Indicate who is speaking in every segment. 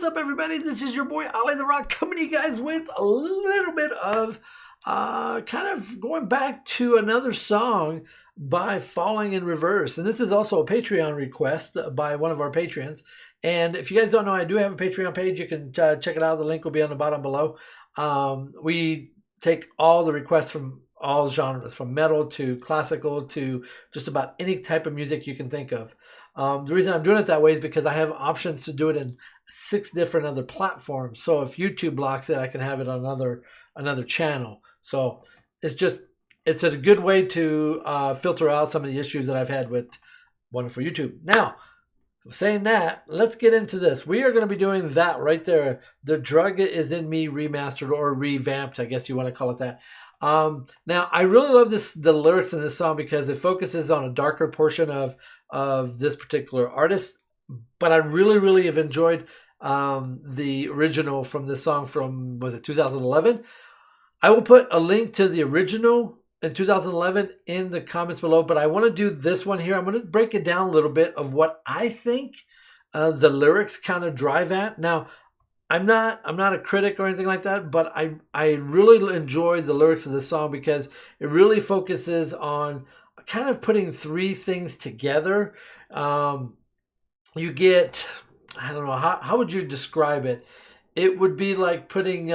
Speaker 1: up, everybody? This is your boy Olly the Rock coming to you guys with a little bit of kind of going back to another song by Falling in Reverse. And this is also a Patreon request by one of our patrons. And if you guys don't know, I do have a Patreon page. You can check it out. The link will be on the bottom below. We take all the requests from all genres, from metal to classical to just about any type of music you can think of. The reason I'm doing it that way is because I have options to do it in 6 different other platforms. So if YouTube blocks it, I can have it on another channel. So it's a good way to filter out some of the issues that I've had with wonderful YouTube. Now, saying that, let's get into this. We are going to be doing that right there. The Drug Is In Me remastered or revamped, I guess you want to call it that. Now, I really love the lyrics in this song because it focuses on a darker portion of this particular artist. But I really have enjoyed the original from this song from, was it 2011? I will put a link to the original in 2011 in the comments below, but I want to do this one here. I'm going to break it down a little bit of what I think the lyrics kind of drive at. Now, I'm not a critic or anything like that, but I really enjoy the lyrics of this song because it really focuses on kind of putting 3 things together. You get, I don't know, how would you describe it? It would be like putting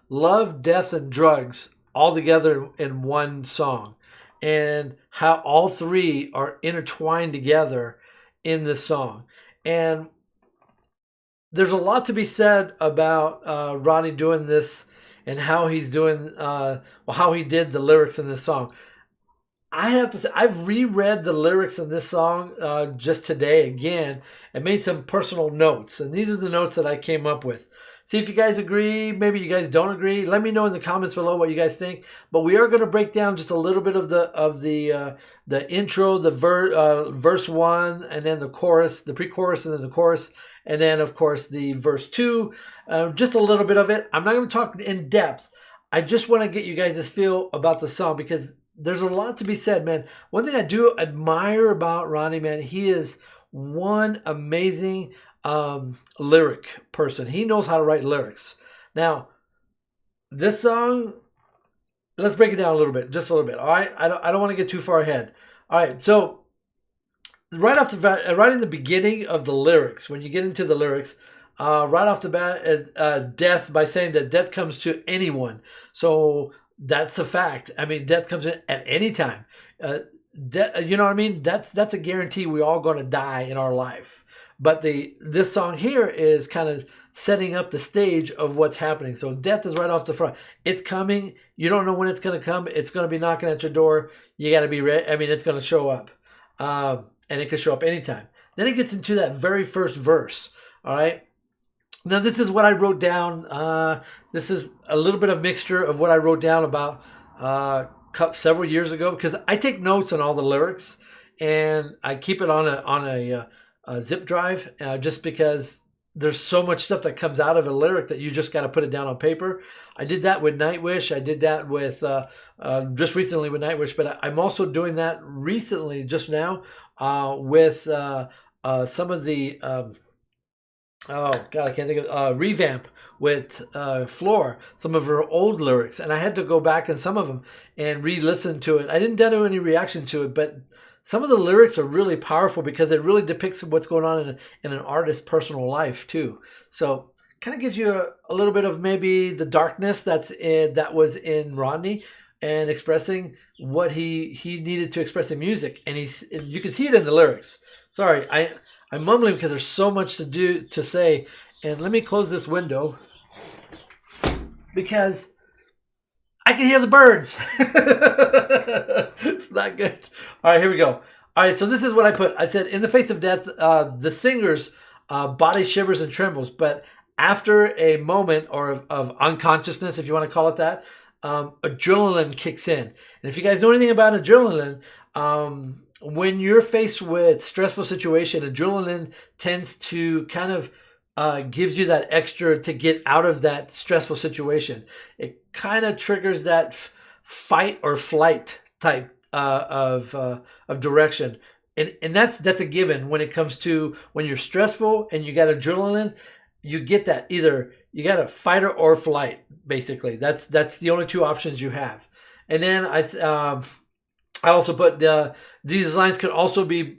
Speaker 1: love, death, and drugs all together in one song, and how all 3 are intertwined together in this song. And there's a lot to be said about Ronnie doing this and how he's doing, how he did the lyrics in this song. I have to say, I've reread the lyrics in this song just today again and made some personal notes. And these are the notes that I came up with. See if you guys agree. Maybe you guys don't agree. Let me know in the comments below what you guys think. But we are going to break down just a little bit of the intro, the verse 1, and then the chorus, the pre-chorus, and then the chorus, and then of course the verse 2. Just a little bit of it. I'm not going to talk in depth. I just want to get you guys this feel about the song because there's a lot to be said, man. One thing I do admire about Ronnie, man, he is one amazing lyric person. He knows how to write lyrics. Now, this song, let's break it down a little bit, just a little bit. All right, I don't want to get too far ahead. All right, so right in the beginning of the lyrics, when you get into the lyrics, right off the bat, death, by saying that death comes to anyone. So that's a fact. I mean, death comes in at any time. You know what I mean? That's a guarantee. We're all going to die in our life. But this song here is kind of setting up the stage of what's happening. So death is right off the front. It's coming. You don't know when it's going to come. It's going to be knocking at your door. You got to be ready. I mean, it's going to show up. And it could show up anytime. Then it gets into that very first verse. All right. Now, this is what I wrote down. This is a little bit of mixture of what I wrote down about several years ago, because I take notes on all the lyrics and I keep it on a zip drive just because there's so much stuff that comes out of a lyric that you just got to put it down on paper. I did that with Nightwish. I did that with just recently with Nightwish, but I'm also doing that recently just now with some of the oh God, I can't think of revamp with Floor, some of her old lyrics, and I had to go back in some of them and re-listen to it. I didn't do any reaction to it, but some of the lyrics are really powerful because it really depicts what's going on in an artist's personal life too. So kind of gives you a little bit of maybe the darkness that was in Ronnie and expressing what he needed to express in music, and you can see it in the lyrics. Sorry, I'm mumbling because there's so much to say. And let me close this window because I can hear the birds. It's not good. All right, here we go. All right, so this is what I put. I said, in the face of death, the singer's body shivers and trembles. But after a moment of unconsciousness, if you want to call it that, adrenaline kicks in. And if you guys know anything about adrenaline, when you're faced with stressful situation, adrenaline tends to kind of gives you that extra to get out of that stressful situation. It kind of triggers that fight or flight type of direction. And that's a given when it comes to when you're stressful and you got adrenaline. you get that either you got a fight or flight. Basically, that's the only two options you have. And then I also put these lines could also be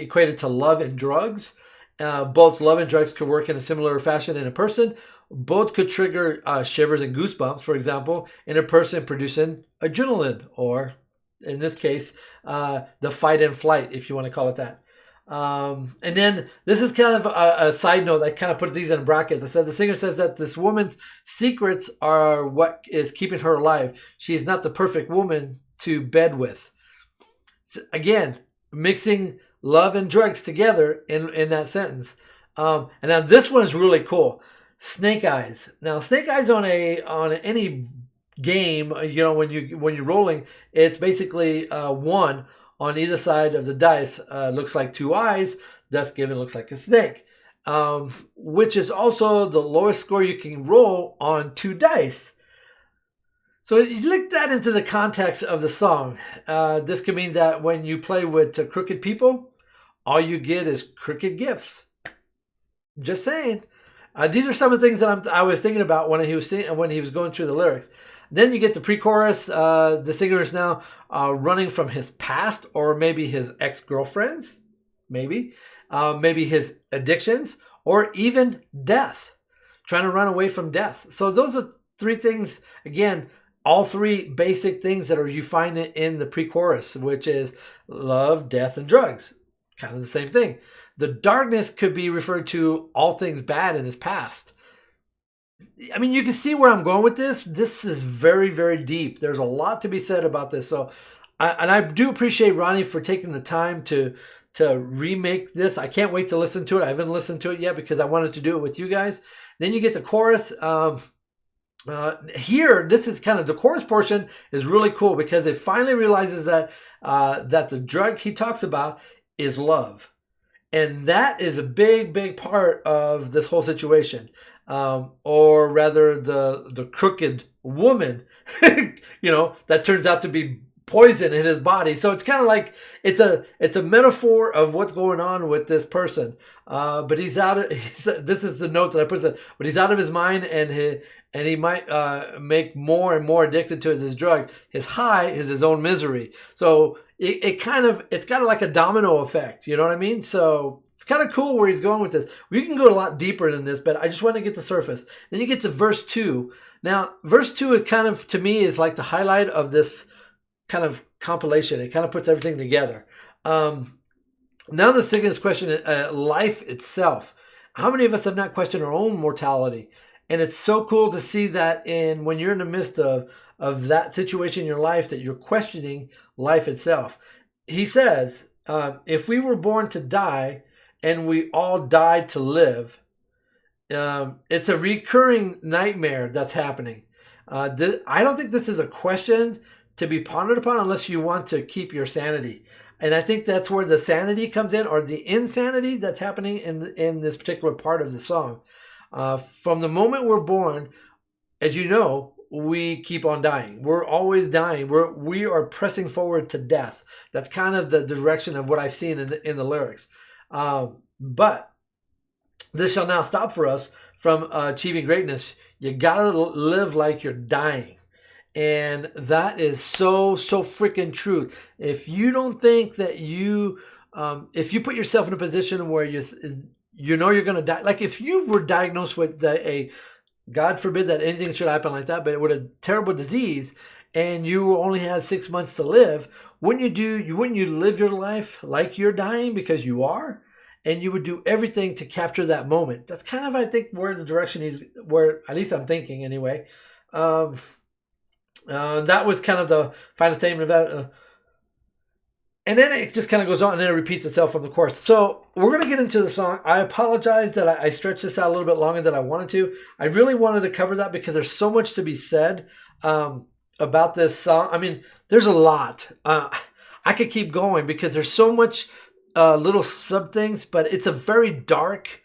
Speaker 1: equated to love and drugs. Both love and drugs could work in a similar fashion in a person. Both could trigger shivers and goosebumps, for example, in a person producing adrenaline, or in this case, the fight and flight, if you want to call it that. And then this is kind of a side note. I kind of put these in brackets. It says the singer says that this woman's secrets are what is keeping her alive. She's not the perfect woman to bed with. So again, mixing love and drugs together in that sentence. And now this one is really cool. Snake eyes. Now, snake eyes on any game, when you're rolling, it's basically one on either side of the dice. Looks like two eyes, thus given looks like a snake, which is also the lowest score you can roll on two dice. So you look that into the context of the song. This could mean that when you play with crooked people, all you get is crooked gifts. Just saying. These are some of the things that I was thinking about when he was going through the lyrics. Then you get the pre-chorus. The singer is now running from his past, or maybe his ex-girlfriends, maybe his addictions, or even death, trying to run away from death. So those are three things, again, all three basic things that you find in the pre-chorus, which is love, death, and drugs. Kind of the same thing. The darkness could be referred to all things bad in his past. I mean, you can see where I'm going with this. This is very, very deep. There's a lot to be said about this. So, I do appreciate Ronnie for taking the time to remake this. I can't wait to listen to it. I haven't listened to it yet because I wanted to do it with you guys. Then you get the chorus. Here, this is kind of the chorus portion is really cool because it finally realizes that the drug he talks about is love. And that is a big, big part of this whole situation. Or rather the crooked woman, that turns out to be poison in his body. So it's kind of like, it's a metaphor of what's going on with this person. But this is the note that I put, but he's out of his mind, and he might make more and more addicted to his drug. His high is his own misery. So it's kind of like a domino effect. You know what I mean? So it's kind of cool where he's going with this. We can go a lot deeper than this, but I just want to get the surface. Then you get to verse 2. Now, verse 2 is kind of, to me, is like the highlight of this kind of compilation. It kind of puts everything together. Now the second question, life itself. How many of us have not questioned our own mortality? And it's so cool to see that when you're in the midst of that situation in your life, that you're questioning life itself. He says, if we were born to die and we all died to live, it's a recurring nightmare that's happening. I don't think this is a question to be pondered upon unless you want to keep your sanity. And I think that's where the sanity comes in, or the insanity that's happening in this particular part of the song. From the moment we're born, as you know, we keep on dying. We're always dying. We are pressing forward to death. That's kind of the direction of what I've seen in the lyrics. But this shall now stop for us from achieving greatness. You gotta live like you're dying. And that is so freaking true. If you don't think that if you put yourself in a position where you know you're going to die, like if you were diagnosed with God forbid that anything should happen like that, but with a terrible disease, and you only had 6 months to live, wouldn't you live your life like you're dying, because you are? And you would do everything to capture that moment. That's kind of, I think, where the direction where at least I'm thinking anyway. That was kind of the final statement of that. And then it just kind of goes on, and then it repeats itself from the chorus. So we're going to get into the song. I apologize that I stretched this out a little bit longer than I wanted to. I really wanted to cover that because there's so much to be said about this song. I mean, there's a lot. I could keep going because there's so much little sub things, but it's a very dark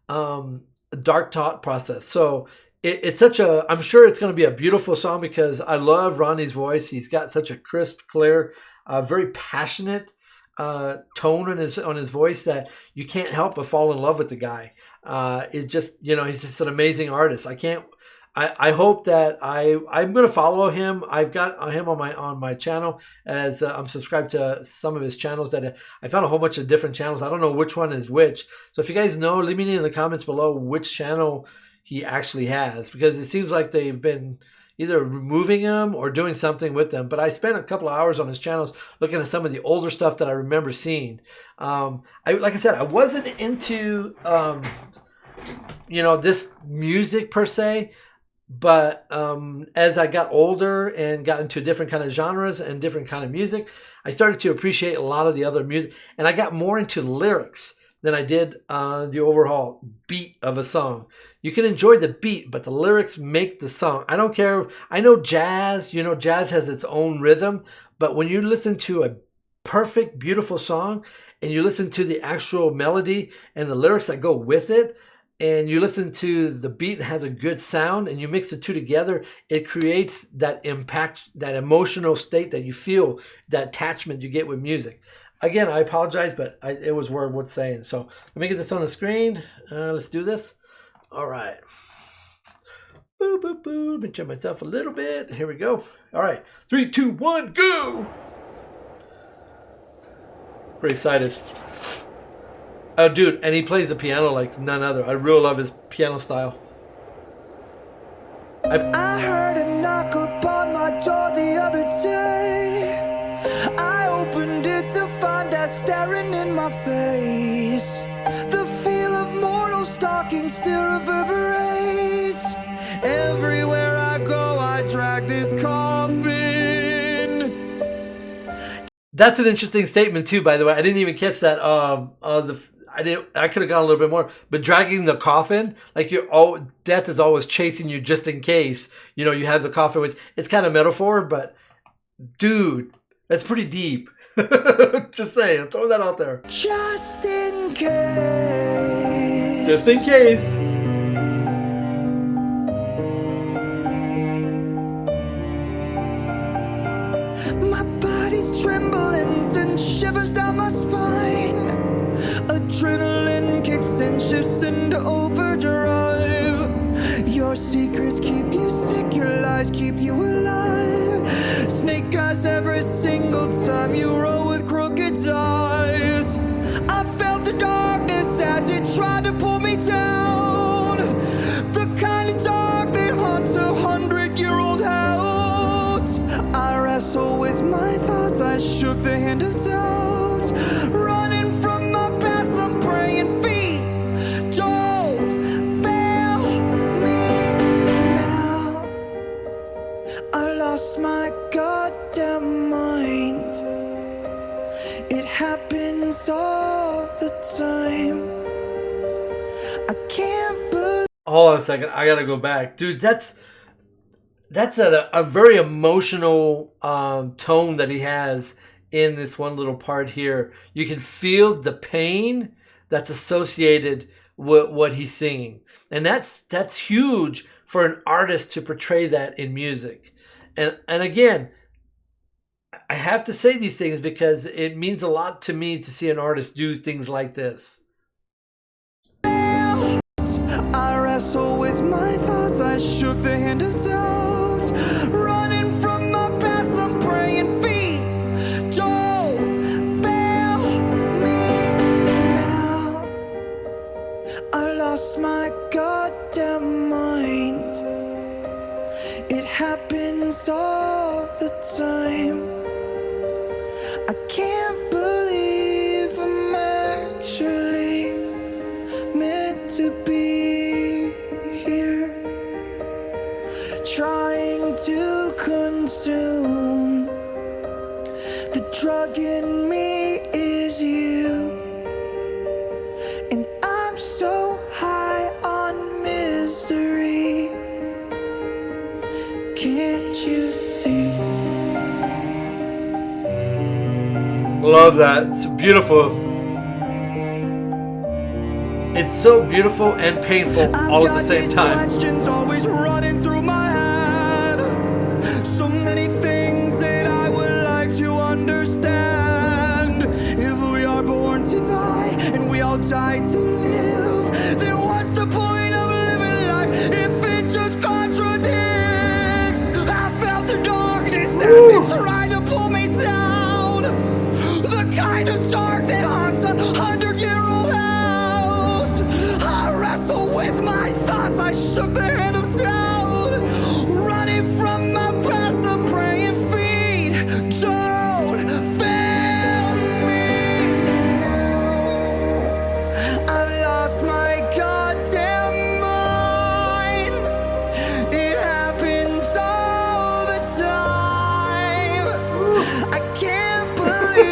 Speaker 1: thought process. So it's such I'm sure it's going to be a beautiful song because I love Ronnie's voice. He's got such a crisp, clear, very passionate tone on his voice that you can't help but fall in love with the guy. is just, he's just an amazing artist. I hope that I'm going to follow him. I've got him on my channel, as I'm subscribed to some of his channels. That I found a whole bunch of different channels. I don't know which one is which. So if you guys know, leave me in the comments below which channel he actually has, because it seems like they've been either removing him or doing something with them. But I spent a couple of hours on his channels looking at some of the older stuff that I remember seeing. Like I said, I wasn't into this music per se. But as I got older and got into different kind of genres and different kind of music, I started to appreciate a lot of the other music. And I got more into lyrics than I did the overall beat of a song. You can enjoy the beat, but the lyrics make the song. I don't care. I know jazz, jazz has its own rhythm. But when you listen to a perfect, beautiful song and you listen to the actual melody and the lyrics that go with it, and you listen to the beat and has a good sound, and you mix the two together, it creates that impact, that emotional state that you feel, that attachment you get with music. Again, I apologize, but it was worth saying. So let me get this on the screen. Let's do this. All right. Boo, boo, boo. Let me check myself a little bit. Here we go. All right. 3, 2, 1, go. Pretty excited. Oh, dude, and he plays the piano like none other. I really love his piano style.
Speaker 2: I heard a knock upon my door the other day. I opened it to find her staring in my face. The feel of mortal stalking still reverberates. Everywhere I go, I drag this coffin.
Speaker 1: That's an interesting statement too, by the way. I didn't even catch that. I could have gone a little bit more, but dragging the coffin, like death is always chasing you just in case, you have the coffin with, it's kind of metaphor, but dude, that's pretty deep. Just saying, I'm throwing that out there.
Speaker 2: Just in case.
Speaker 1: Just in case.
Speaker 2: My body's trembling and shivers down my spine. Adrenaline kicks and shifts into overdrive. Your secrets keep you sick, your lies keep you alive. Snake eyes every single time you roll with crooked eyes. I felt the darkness as it tried to pull me down. The kind of dark that haunts a 100-year-old house. I wrestle with my thoughts, I shook the hand of doubt. Running from my past, I'm praying feet don't fail me now. I lost my goddamn mind. It happens all the time. I can't believe.
Speaker 1: Hold on a second, I gotta go back, dude. That's a very emotional tone that he has in this one little part here. You can feel the pain that's associated with what he's singing, and that's huge for an artist to portray that in music. And again, I have to say these things because it means a lot to me to see an artist do things like this.
Speaker 2: I wrestle with my thoughts, I shook the hand of doubt. Running from my past, I'm praying feet don't fail me now. I lost my goddamn mind. It happens all the time. I can't believe I'm actually meant to be here, trying to consume. The drug in me is you, and I'm so high on misery. Can't you see?
Speaker 1: Love that. It's beautiful. It's so beautiful and painful all at the same time.
Speaker 2: Questions always running through my head. So many things that I would like to understand. If we are born to die and we all die to live, then why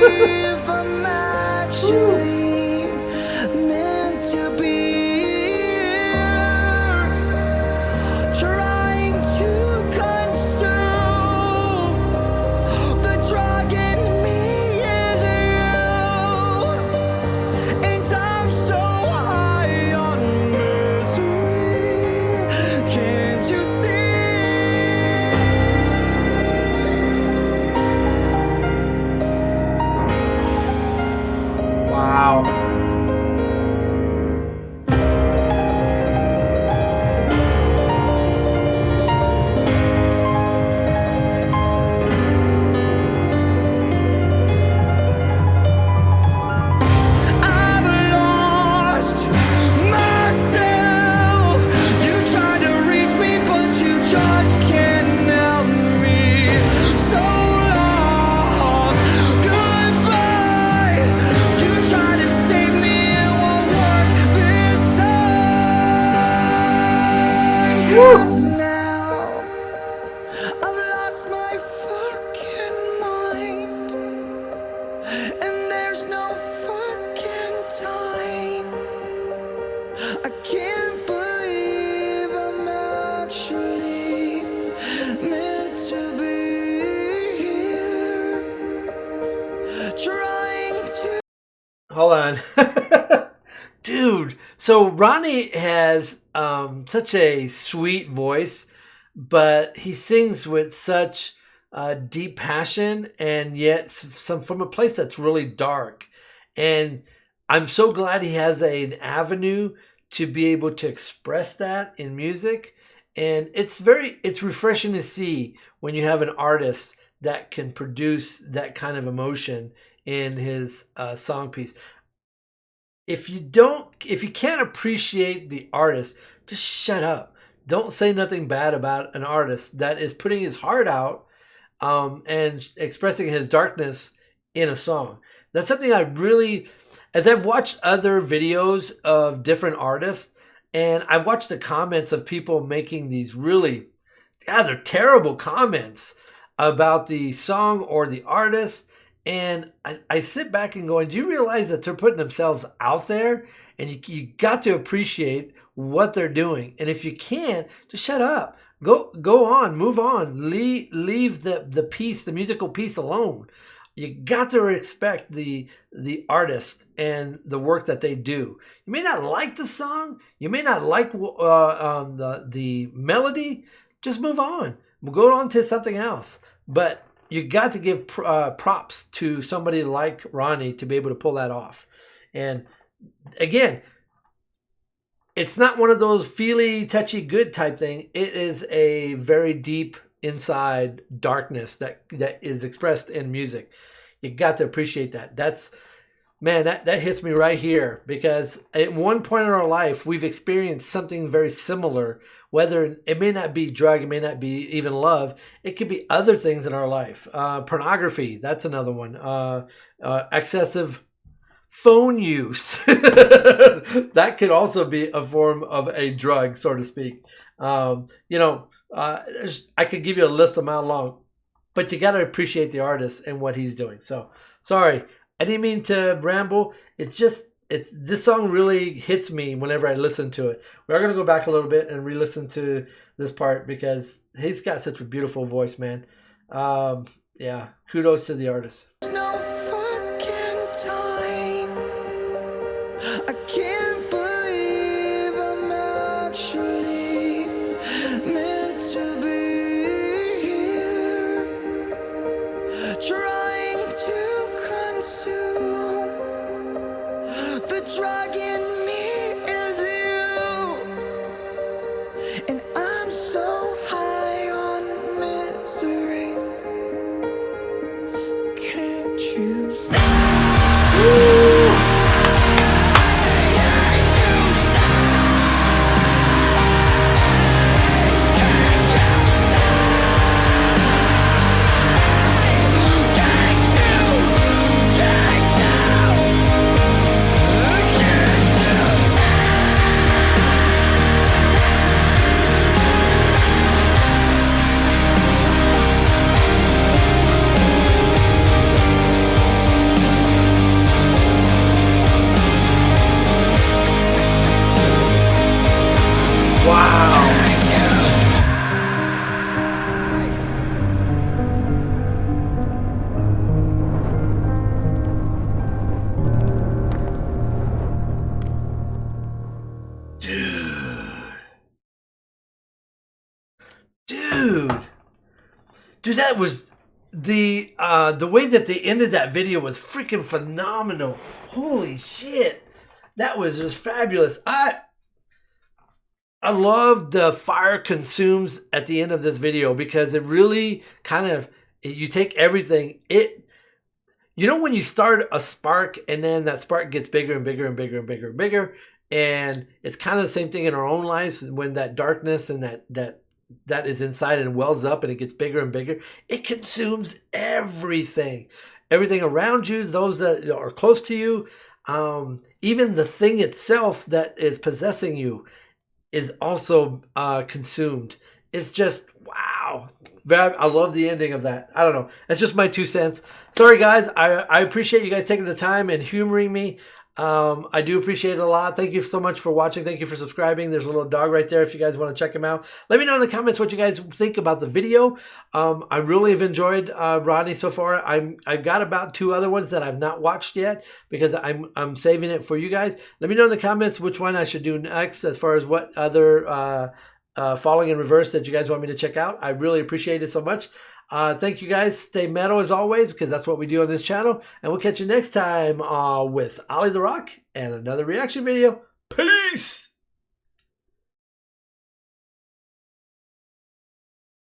Speaker 2: if I'm actually meant to be here, trying to consume the drug in me is you, and I'm so high on misery. Can't you see?
Speaker 1: Wow.
Speaker 2: I've lost myself. You tried to reach me, but you just can't help me. So long, goodbye. You tried to save me, it won't work this time. 'Cause now I've lost my fucking mind. And there's no fucking time. I can't believe I'm actually meant to be here, trying to.
Speaker 1: Hold on. Dude, so Ronnie has such a sweet voice, but he sings with such deep passion, and yet some from a place that's really dark. And I'm so glad he has an avenue to be able to express that in music. And it's refreshing to see when you have an artist that can produce that kind of emotion in his song piece. If you can't appreciate the artist, just shut up. Don't say nothing bad about an artist that is putting his heart out and expressing his darkness in a song. That's something I really, as I've watched other videos of different artists, and I've watched the comments of people making these really, they're terrible comments about the song or the artist. And I sit back and going, do you realize that they're putting themselves out there? And you got to appreciate what they're doing. And if you can't, just shut up. Go on, move on. Leave the piece, the musical piece alone. You got to respect the artist and the work that they do. You may not like the song. You may not like the melody. Just move on. We'll go on to something else. But you got to give props to somebody like Ronnie to be able to pull that off. And again, it's not one of those feely, touchy, good type thing. It is a very deep inside darkness that is expressed in music. You got to appreciate that. That hits me right here, because at one point in our life, we've experienced something very similar. Whether it may not be drug, it may not be even love. It could be other things in our life. Pornography, that's another one. Excessive phone use. That could also be a form of a drug, so to speak. I could give you a list a mile long, but you got to appreciate the artist and what he's doing. So, sorry, I didn't mean to ramble. This song really hits me whenever I listen to it. We're going to go back a little bit and re-listen to this part because he's got such a beautiful voice, man. Yeah, kudos to the artist.
Speaker 2: There's no fucking time. I can't believe I'm actually meant to be here, trying to consume the drug in me is you, and I'm so high on misery. Can't you stop?
Speaker 1: Dude, that was the way that they ended that video was freaking phenomenal. Holy shit. That was just fabulous. I love the fire consumes at the end of this video because it really kind of, you take everything. You know when you start a spark and then that spark gets bigger and bigger and bigger and bigger and bigger, and it's kind of the same thing in our own lives when that darkness and that is inside and wells up and it gets bigger and bigger. It consumes everything around you, those that are close to you, even the thing itself that is possessing you is also consumed. It's just, wow. I love the ending of that. I don't know. That's just my 2 cents. Sorry, guys. I appreciate you guys taking the time and humoring me. I do appreciate it a lot. Thank you so much for watching. Thank you for subscribing. There's a little dog right there if you guys want to check him out. Let me know in the comments what you guys think about the video. I really have enjoyed Ronnie so far. I've got about 2 other ones that I've not watched yet because I'm saving it for you guys. Let me know in the comments which one I should do next as far as what other Falling in Reverse that you guys want me to check out. I really appreciate it so much. Thank you guys. Stay metal as always, because that's what we do on this channel. And we'll catch you next time with Olly the Rock and another reaction video. Peace!